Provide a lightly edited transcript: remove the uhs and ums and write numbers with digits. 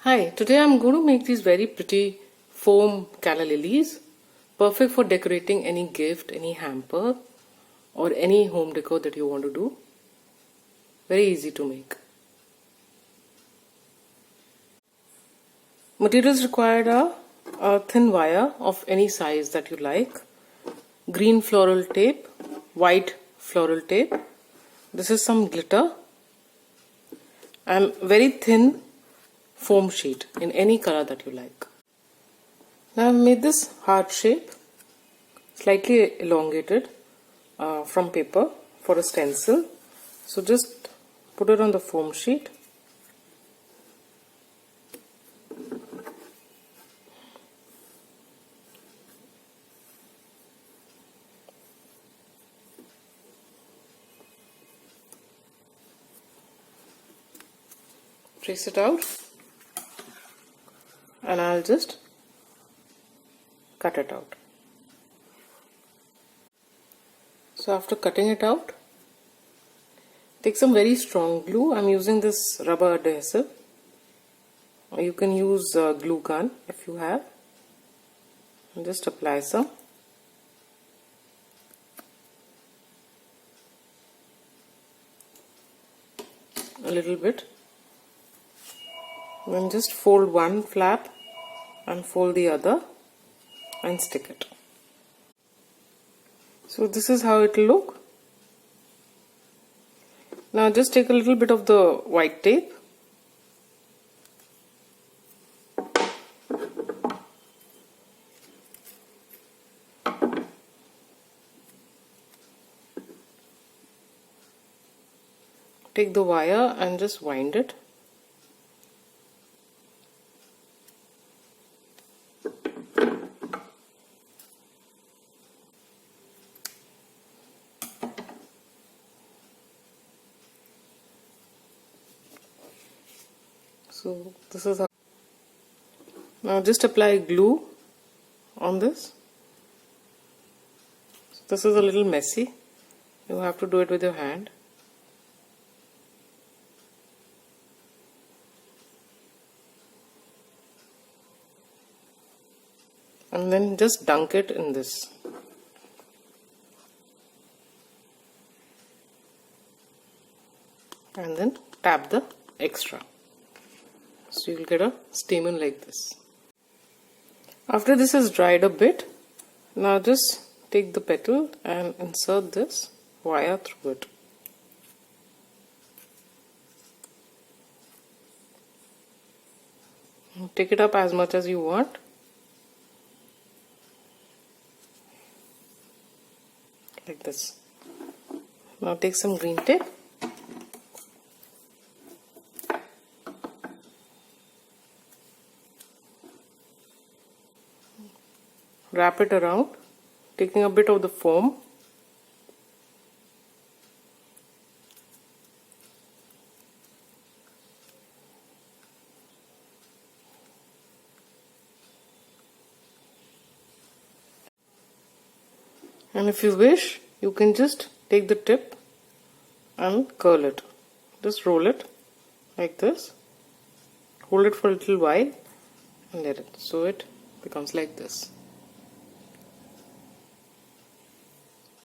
Hi, today I'm going to make these very pretty foam calla lilies, perfect for decorating any gift, any hamper or any home decor that you want to do. Very easy to make. Materials required are a thin wire of any size that you like, green floral tape, white floral tape, this is some glitter, and very thin foam sheet in any color that you like. Now I've made this heart shape, slightly elongated from paper for a stencil. So just put it on the foam sheet. Trace it out and I'll just cut it out. So after cutting it out, take some very strong glue. I'm using this rubber adhesive, or you can use glue gun if you have, and just apply some. A little bit. Then just fold one flap and fold the other and stick it. So this is how it will look. Now just take a little bit of the white tape . Take the wire and just wind it. So this is how. Now just apply glue on this. This is a little messy. You have to do it with your hand. And then just dunk it in this. And then tap the extra. So you'll get a stamen like this. After this is dried a bit, now just take the petal and insert this wire through it. Take it up as much as you want. Like this. Now take some green tape. Wrap it around, taking a bit of the foam. And if you wish, you can just take the tip and curl it. Just roll it like this. Hold it for a little while and let it. So it becomes like this.